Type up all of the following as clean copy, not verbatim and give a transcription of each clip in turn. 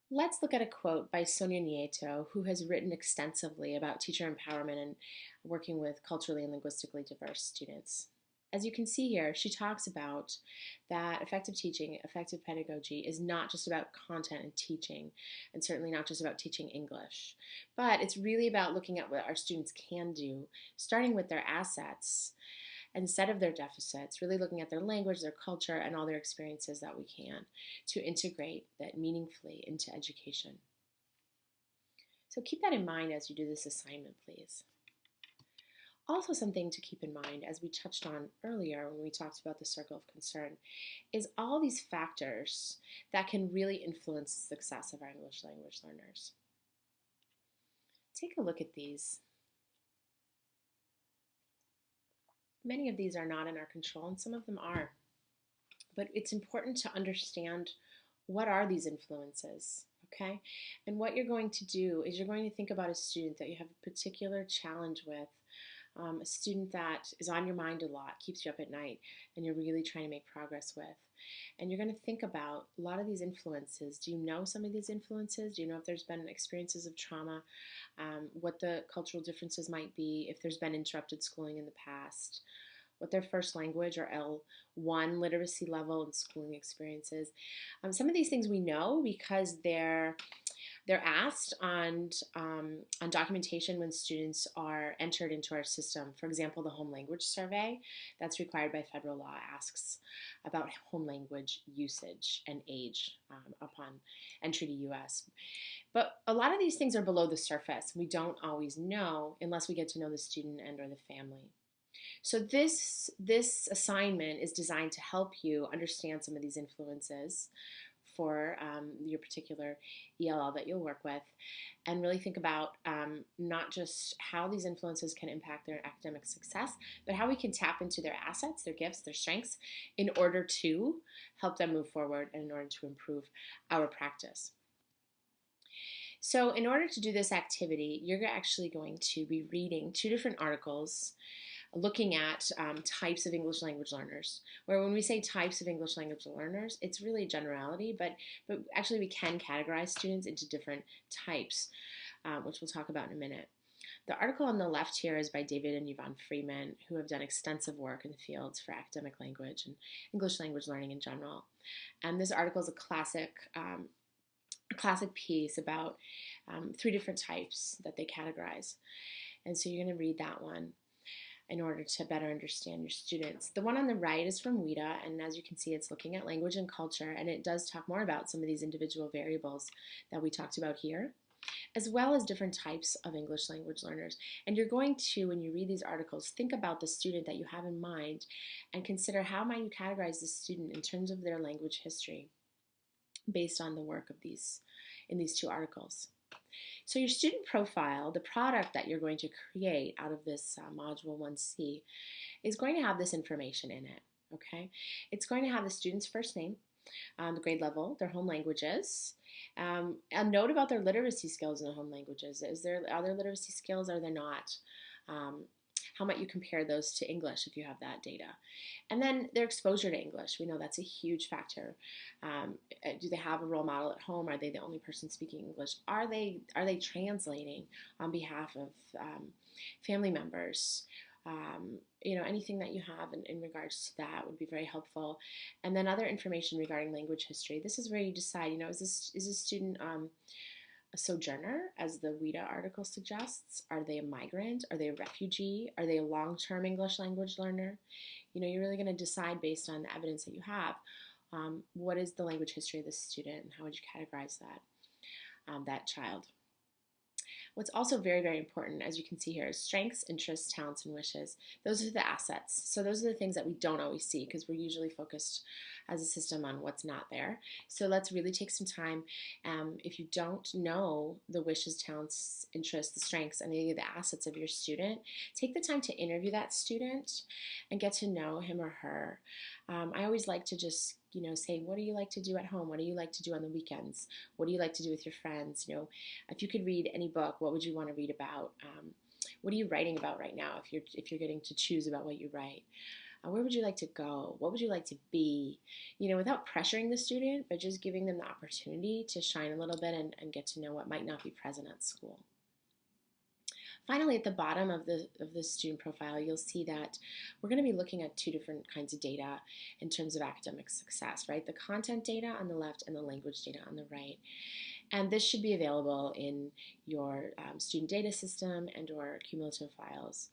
Let's look at a quote by Sonia Nieto, who has written extensively about teacher empowerment and working with culturally and linguistically diverse students. As you can see here, she talks about that effective teaching, effective pedagogy is not just about content and teaching, and certainly not just about teaching English, but it's really about looking at what our students can do, starting with their assets instead of their deficits, really looking at their language, their culture, and all their experiences that we can to integrate that meaningfully into education. So keep that in mind as you do this assignment, please. Also, something to keep in mind, as we touched on earlier when we talked about the circle of concern, is all these factors that can really influence the success of our English language learners. Take a look at these. Many of these are not in our control, and some of them are. But it's important to understand what are these influences, okay? And what you're going to do is you're going to think about a student that you have a particular challenge with, a student that is on your mind a lot, keeps you up at night, and you're really trying to make progress with. And you're going to think about a lot of these influences. Do you know some of these influences? Do you know if there's been experiences of trauma, what the cultural differences might be, if there's been interrupted schooling in the past, what their first language or L1 literacy level and schooling experiences. Some of these things we know because they're asked on documentation when students are entered into our system. For example, the home language survey that's required by federal law asks about home language usage and age upon entry to U.S. But a lot of these things are below the surface. We don't always know unless we get to know the student and or the family. So this assignment is designed to help you understand some of these influences for your particular ELL that you'll work with, and really think about not just how these influences can impact their academic success, but how we can tap into their assets, their gifts, their strengths in order to help them move forward and in order to improve our practice. So in order to do this activity, you're actually going to be reading two different articles looking at types of English language learners, where when we say types of English language learners, it's really a generality, but actually we can categorize students into different types, which we'll talk about in a minute. The article on the left here is by David and Yvonne Freeman, who have done extensive work in the fields for academic language and English language learning in general. And this article is a classic piece about three different types that they categorize. And so you're going to read that one in order to better understand your students. The one on the right is from WIDA, and as you can see, it's looking at language and culture, and it does talk more about some of these individual variables that we talked about here, as well as different types of English language learners. And you're going to, when you read these articles, think about the student that you have in mind and consider how might you categorize the student in terms of their language history based on the work of these in these two articles. So your student profile, the product that you're going to create out of this Module 1C, is going to have this information in it, okay? It's going to have the student's first name, the grade level, their home languages, a note about their literacy skills in the home languages. Are there literacy skills? Are there not? How might you compare those to English if you have that data? And then their exposure to English. We know that's a huge factor. Do they have a role model at home? Are they the only person speaking English? Are they translating on behalf of family members? Anything that you have in regards to that would be very helpful. And then other information regarding language history. This is where you decide, is this student a sojourner, as the WIDA article suggests? Are they a migrant? Are they a refugee? Are they a long-term English language learner? You're really going to decide based on the evidence that you have. What is the language history of this student, and how would you categorize that child? What's also very, very important, as you can see here, is strengths, interests, talents, and wishes. Those are the assets. So those are the things that we don't always see because we're usually focused as a system on what's not there. So let's really take some time. If you don't know the wishes, talents, interests, the strengths, and any of the assets of your student, take the time to interview that student and get to know him or her. I always like to just say, what do you like to do at home? What do you like to do on the weekends? What do you like to do with your friends? If you could read any book, what would you want to read about? What are you writing about right now if you're getting to choose about what you write? Where would you like to go? What would you like to be? Without pressuring the student, but just giving them the opportunity to shine a little bit and get to know what might not be present at school. Finally, at the bottom of the student profile, you'll see that we're going to be looking at two different kinds of data in terms of academic success, right? The content data on the left and the language data on the right. And this should be available in your student data system and or cumulative files.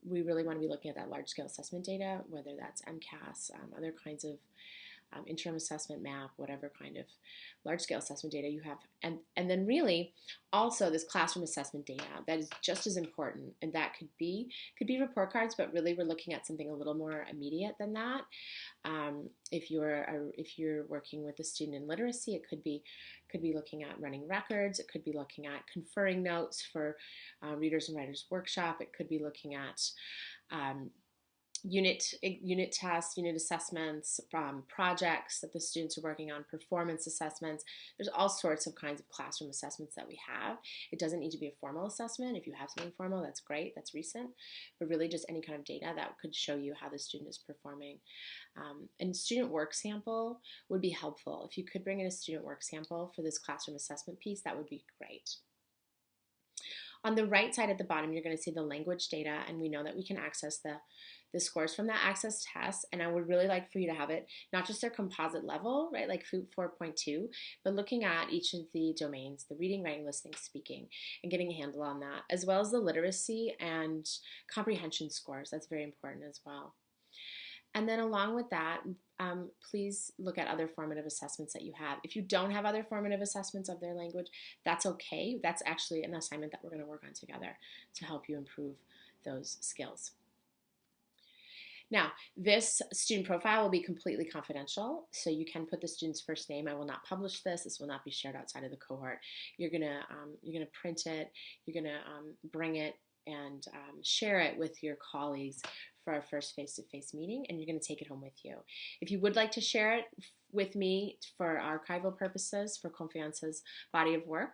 We really want to be looking at that large-scale assessment data, whether that's MCAS, other kinds of interim assessment map, whatever kind of large-scale assessment data you have. And then really also this classroom assessment data that is just as important, and that could be report cards, but really we're looking at something a little more immediate than that. If you're working with a student in literacy, it could be looking at running records. It could be looking at conferring notes for readers and writers workshop. It could be looking at unit tests, unit assessments, projects that the students are working on, performance assessments. There's all sorts of kinds of classroom assessments that we have. It doesn't need to be a formal assessment. If you have something formal, that's great, that's recent, but really just any kind of data that could show you how the student is performing. And student work sample would be helpful. If you could bring in a student work sample for this classroom assessment piece, that would be great. On the right side at the bottom, you're going to see the language data, and we know that we can access the scores from that access test, and I would really like for you to have it, not just their composite level, right, like 4.2, but looking at each of the domains, the reading, writing, listening, speaking, and getting a handle on that, as well as the literacy and comprehension scores. That's very important as well. And then along with that, please look at other formative assessments that you have. If you don't have other formative assessments of their language, that's okay. That's actually an assignment that we're going to work on together to help you improve those skills. Now, this student profile will be completely confidential, so you can put the student's first name. I will not publish this. This will not be shared outside of the cohort. You're gonna print it. You're gonna bring it and share it with your colleagues for our first face-to-face meeting, and you're going to take it home with you. If you would like to share it with me for archival purposes, for Confiance's body of work,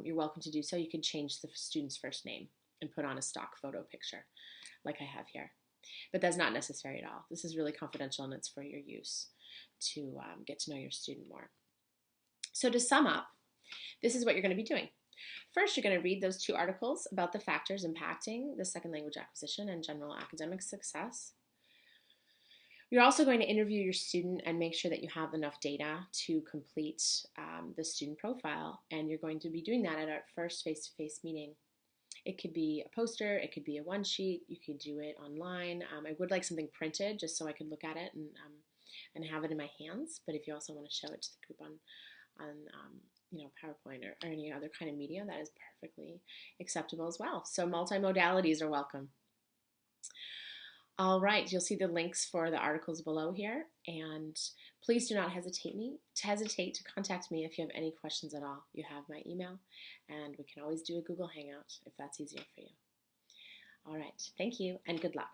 you're welcome to do so. You can change the student's first name and put on a stock photo picture like I have here. But that's not necessary at all. This is really confidential, and it's for your use to get to know your student more. So to sum up, this is what you're going to be doing. First, you're going to read those two articles about the factors impacting the second language acquisition and general academic success. You're also going to interview your student and make sure that you have enough data to complete the student profile, and you're going to be doing that at our first face-to-face meeting. It could be a poster, it could be a one sheet, you could do it online. I would like something printed just so I could look at it and have it in my hands, but if you also want to show it to the group on PowerPoint or any other kind of media, that is perfectly acceptable as well. So multimodalities are welcome. All right, you'll see the links for the articles below here, and please do not hesitate to contact me if you have any questions at all. You have my email, and we can always do a Google Hangout if that's easier for you. All right, thank you, and good luck.